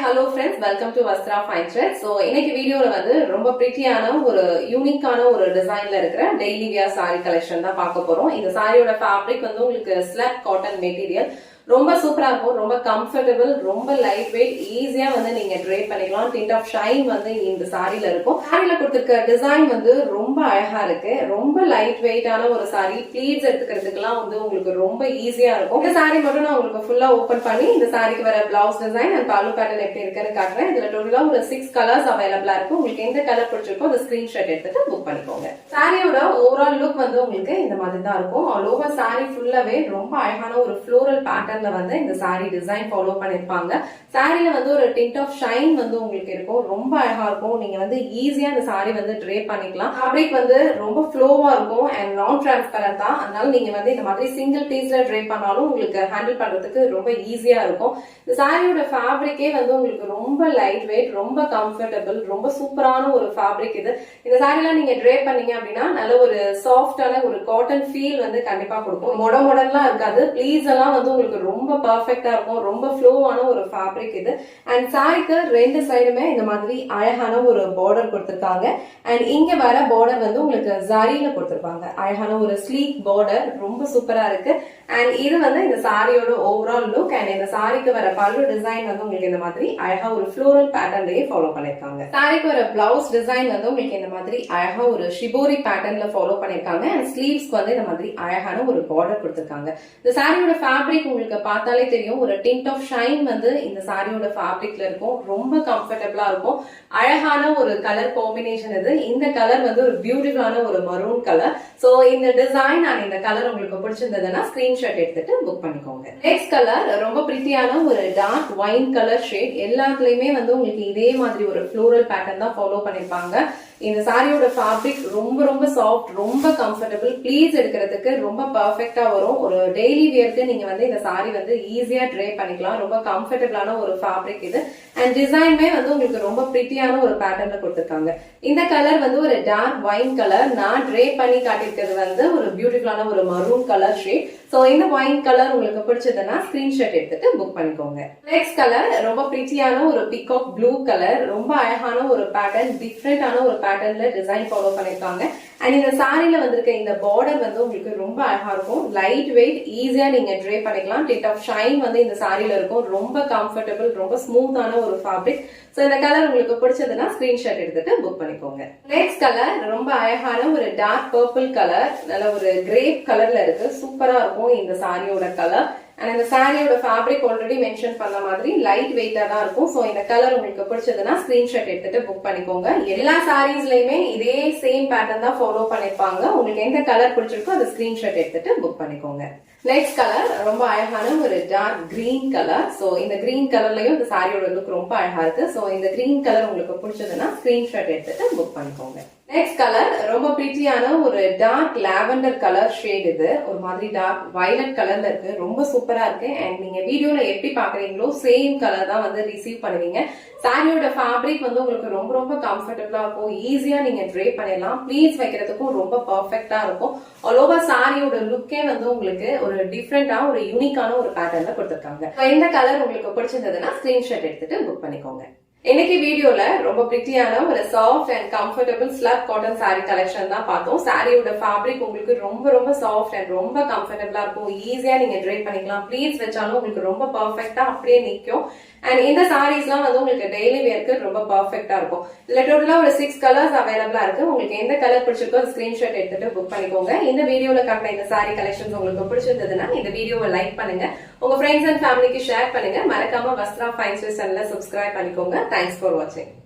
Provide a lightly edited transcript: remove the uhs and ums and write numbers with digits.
hello friends, welcome to Vastra Fine Threads. So இன்னைக்கு வீடியோல வந்து ரொம்ப பிரிட்டியான ஒரு யூனிக்கான ஒரு டிசைன்ல இருக்கிற டெய்லி வியர் saree கலெக்ஷன் தான் பார்க்க போறோம். இந்த சாரியோட ஃபேப்ரிக் வந்து உங்களுக்கு ஸ்லப் காட்டன் மெட்டீரியல் ரொம்ப சூப்பரா இருக்கும், ரொம்ப கம்ஃபர்டபிள், ரொம்ப லைட் வெயிட், ஈஸியா வந்து நீங்க ட்ரேப் பண்ணிக்கலாம். டிண்ட் ஆஃப் ஷைன் வந்து இந்த சாரில இருக்கும். சாரில கொடுத்திருக்க டிசைன் வந்து ரொம்ப அழகா இருக்கு, ரொம்ப லைட் வெயிட்டான ஒரு சாரி. ப்ளீட்ஸ் எடுத்துக்கிறதுக்கெல்லாம் வந்து உங்களுக்கு ரொம்ப ஈஸியா இருக்கும். இந்த சாரி மட்டும் நான் உங்களுக்கு ஃபுல்லா ஓபன் பண்ணி இந்த சாரிக்கு வர பிளவுஸ் டிசைன் அண்ட் பல்லு பேட்டர்ன் எப்படி இருக்குன்னு காட்டுறேன். இதுல டோட்டலா ஒரு 6 கலர்ஸ் அவைலபிளா இருக்கும். உங்களுக்கு எந்த கலர் பிடிச்சிருக்கோ அந்த ஸ்கிரீன்ஷாட் எடுத்துட்டு புக் பண்ணிக்கோங்க. சாரியோட ஓவரால் லுக் வந்து உங்களுக்கு இந்த மாதிரி தான் இருக்கும். ஆல் ஓவர் சாரி ஃபுல்லாவே ரொம்ப அழகான ஒரு ஃப்ளோரல் பேட்டர்ன் வந்து இந்த சாரி டிசைன் ஃபாலோ பண்ணிருப்பாங்க. சாரில வந்து ஒரு டிண்ட் ஆஃப் ஷைன் வந்து உங்களுக்கு இருக்கும், ரொம்ப அழகா இருக்கும். நீங்க வந்து ஈஸியா இந்த சாரி வந்து ட்ரேப் பண்ணிக்கலாம். ஃபேப்ரிக் வந்து ரொம்ப ஃப்ளோவா இருக்கும் அண்ட் நான் டிரான்ஸ்பரண்ட் தான். அதனால நீங்க வந்து இந்த மாதிரி சிங்கிள் பீஸ்ல ட்ரேப் பண்ணாலும் உங்களுக்கு ஹேண்டில் பண்றதுக்கு ரொம்ப ஈஸியா இருக்கும். இந்த சாரியோட ஃபேப்ரிக்கே வந்து உங்களுக்கு ரொம்ப லைட் வெயிட், ரொம்ப கம்ஃபர்டபிள், ரொம்ப சூப்பரான ஒரு ஃபேப்ரிக் இது. இந்த சாரிலாம் நீங்க ட்ரேப் பண்ணீங்க அப்படின்னா நல்ல ஒரு சாஃப்டான ஒரு காட்டன் ஃபீல் வந்து கண்டிப்பா கொடுக்கும். மொடலாம் இருக்காது. ப்ளீஸ் எல்லாம் வந்து உங்களுக்கு ரொம்ப பர்ஃபெக்டா இருக்கும். ரொம்ப ஃப்ளோவான ஒரு ஃபேப்ரிக் இது. அண்ட் சாரிக்கு ரெண்டு சைடுமே இந்த மாதிரி அழகான ஒரு பார்டர் கொடுத்திருக்காங்க. அண்ட் இங்க வர பார்டர் வந்து உங்களுக்கு ஜரியில கொடுத்திருப்பாங்க. அழகான ஒரு ஸ்லீக் பார்டர், ரொம்ப சூப்பரா இருக்கு. அண்ட் இது வந்து இந்த சாரியோட ஓவரால் லுக். அண்ட் இந்த சாரிக்கு வர பல்லு டிசைன் வந்து உங்களுக்கு இந்த மாதிரி அழகா ஒரு ஃப்ளோரல் பேட்டர்ன்லயே ஃபாலோ பண்ணிருக்காங்க. சாரிக்கு வர பிளவுஸ் டிசைன் வந்து உங்களுக்கு இந்த மாதிரி அழகா ஒரு ஷிபோரி பேட்டர்ன்ல ஃபாலோ பண்ணிருக்காங்க. அண்ட் ஸ்லீவ்ஸ்க்கு வந்து இந்த மாதிரி அழகான ஒரு பார்டர் கொடுத்திருக்காங்க. இந்த சாரியோட ஃபேப்ரிக் உங்களுக்கு பார்த்தாலே தெரியும், ஒரு டிண்ட் ஆஃப் ஷைன் வந்து இந்த சாரியோட ஃபேப்ரிக்ல இருக்கும். ரொம்ப கம்ஃபர்டபிளா இருக்கும். அழகான ஒரு கலர் காம்பினேஷன் இது. இந்த கலர் வந்து ஒரு பியூட்டிஃபுல்லான ஒரு மரூன் கலர். சோ இந்த டிசைன் அண்ட் இந்த கலர் உங்களுக்கு பிடிச்சிருந்ததுன்னா ஸ்கிரீன்ஷாட் எடுத்துட்டு புக் பண்ணிக்கோங்க. நெக்ஸ்ட் கலர் ரொம்ப பிரிட்டியான ஒரு டார்க் வைன் கலர் ஷேட். எல்லாத்துலயுமே வந்து உங்களுக்கு இதே மாதிரி ஒரு ஃப்ளோரல் பேட்டர்ன் தான் ஃபாலோ பண்ணிருப்பாங்க. இந்த சாரியோட ஃபேப்ரிக் ரொம்ப ரொம்ப சாஃப்ட், ரொம்ப கம்ஃபர்டபிள். ப்ளீஸ் எடுக்கிறதுக்கு ரொம்ப பர்ஃபெக்டா வரும். ஒரு டெய்லி வியர்க்கு நீங்க வந்து இந்த சாரி வந்து ஈஸியா ட்ரேப் பண்ணிக்கலாம். ரொம்ப கம்ஃபர்டபிளான ஒரு ஃபேப்ரிக் இது. அண்ட் டிசைன்மே வந்து உங்களுக்கு ரொம்ப பிரிட்டியான ஒரு பேட்டர்ன்ல கொடுத்திருக்காங்க. இந்த கலர் வந்து ஒரு டார்க் வைன் கலர். நான் ட்ரேப் பண்ணி காட்டியிருக்கிறது வந்து ஒரு பியூட்டிஃபுல்லான ஒரு மரூன் கலர் ஷேட். சோ இந்த வைன் கலர் உங்களுக்கு பிடிச்சதுன்னா ஸ்கிரீன்ஷாட் எடுத்துட்டு புக் பண்ணிக்கோங்க. நெக்ஸ்ட் கலர் ரொம்ப பிரிட்டியான ஒரு பீகாக் ப்ளூ கலர். ரொம்ப அழகான ஒரு பேட்டர்ன், டிஃப்ரெண்டான ஒரு பேட்டர்ன்ல டிசைன் ஃபாலோ பண்ணிருக்காங்க. அண்ட் இந்த சாரில வந்திருக்க இந்த பார்டர் வந்து உங்களுக்கு ரொம்ப அழகா இருக்கும். லைட் வெயிட், ஈஸியா நீங்க ட்ரேப் பண்ணிக்கலாம். டிண்ட் ஆஃப் ஷைன் வந்து இந்த சாரில இருக்கும். ரொம்ப கம்ஃபர்டபிள், ரொம்ப ஸ்மூத்தான ஒரு ஃபேப்ரிக். சோ இந்த கலர் உங்களுக்கு பிடிச்சதுன்னா ஸ்கிரீன்ஷாட் எடுத்துட்டு புக் பண்ணிக்கோங்க. நெக்ஸ்ட் கலர் ரொம்ப அழகான ஒரு டார்க் பர்பிள் கலர், நல்ல ஒரு கிரேப் கலர்ல இருக்கு. சூப்பரா இருக்கும் இந்த சாரியோட கலர். அண்ட் இந்த சாரியோட ஃபேப்ரிக் ஆல்ரெடி மென்ஷன் பண்ண மாதிரி லைட் வெயிட்டா தான் இருக்கும். சோ இந்த கலர் உங்களுக்கு பிடிச்சதுன்னா ஸ்கிரீன்ஷாட் எடுத்துட்டு புக் பண்ணிக்கோங்க. எல்லா சாரீஸ்லயுமே இதே சேம் பேட்டர்ன் தான் ஃபாலோ பண்ணிருப்பாங்க. உங்களுக்கு எந்த கலர் பிடிச்சிருக்கோ அதை ஸ்கிரீன்ஷாட் எடுத்துட்டு புக் பண்ணிக்கோங்க. நெக்ஸ்ட் கலர் ரொம்ப அழகான ஒரு டார்க் கிரீன் கலர். சோ இந்த கிரீன் கலர்லயும் இந்த சாரியோட லுக் ரொம்ப அழகா இருக்கு. சோ இந்த கிரீன் கலர் உங்களுக்கு பிடிச்சதுன்னா ஸ்கிரீன்ஷாட் எடுத்துட்டு புக் பண்ணிக்கோங்க. நெக்ஸ்ட் கலர் ரொம்ப பிரிட்டியான ஒரு டார்க் லாவெண்டர் கலர் ஷேட். இது ஒரு மாதிரி டார்க் வயலட் கலர்ல இருக்கு. ரொம்ப சூப்பரா இருக்கு. அண்ட் நீங்க வீடியோல எப்படி பாக்குறீங்களோ சேம் கலர் தான் வந்து ரிசீவ் பண்ணுவீங்க. சாரியோட ஃபேப்ரிக் வந்து உங்களுக்கு ரொம்ப ரொம்ப கம்ஃபர்டபிளா இருக்கும். ஈஸியா நீங்க ட்ரேப் பண்ணிடலாம். ப்ளீஸ் வைக்கிறதுக்கும் ரொம்ப பர்ஃபெக்டா இருக்கும். ஆல் ஓவர் சாரியோட லுக்கே வந்து உங்களுக்கு ஒரு டிஃப்ரெண்டா ஒரு யூனிக்கான ஒரு பேட்டர்ன்ல கொடுத்திருக்காங்க. இந்த கலர் உங்களுக்கு பிடிச்சிருந்ததுன்னா ஸ்கிரீன்ஷாட் எடுத்துட்டு புக் பண்ணிக்கோங்க. இன்னைக்கு வீடியோல ரொம்ப பிரிட்டியான ஒரு soft and comfortable slub cotton sorry collection தான் பார்த்தோம். சாரியோட ஃபேப்ரிக் உங்களுக்கு ரொம்ப ரொம்ப சாஃப்ட் அண்ட் ரொம்ப கம்ஃபர்டபிளா இருக்கும். ஈஸியா நீங்க ட்ரேப் பண்ணிக்கலாம். ப்ளீஸ் வச்சாலும் உங்களுக்கு ரொம்ப பர்ஃபெக்டா அப்படியே நிக்கும். அண்ட் இந்த சாரீஸ்லாம் வந்து உங்களுக்கு டெய்லி வேர்க்கு ரொம்ப பர்ஃபெக்டா இருக்கும். இதுல டோட்டலா ஒரு 6 கலர்ஸ் அவைலபிளா இருக்கு. உங்களுக்கு எந்த கலர் பிடிச்சிருக்கோ ஸ்கிரீன்ஷாட் எடுத்துட்டு புக் பண்ணிக்கோங்க. இந்த வீடியோல காட்டின இந்த சாரி கலெக்ஷன்ஸ் உங்களுக்கு பிடிச்சிருந்ததுன்னா இந்த வீடியோவை லைக் பண்ணுங்க, உங்க ஃப்ரெண்ட்ஸ் அண்ட் ஃபேமிலிக்கு ஷேர் பண்ணுங்க. மறக்காம வஸ்த்ரா ஃபைன் த்ரெட்ஸ் சேனலை சப்ஸ்கிரைப் பண்ணிக்கோங்க. Thanks for watching.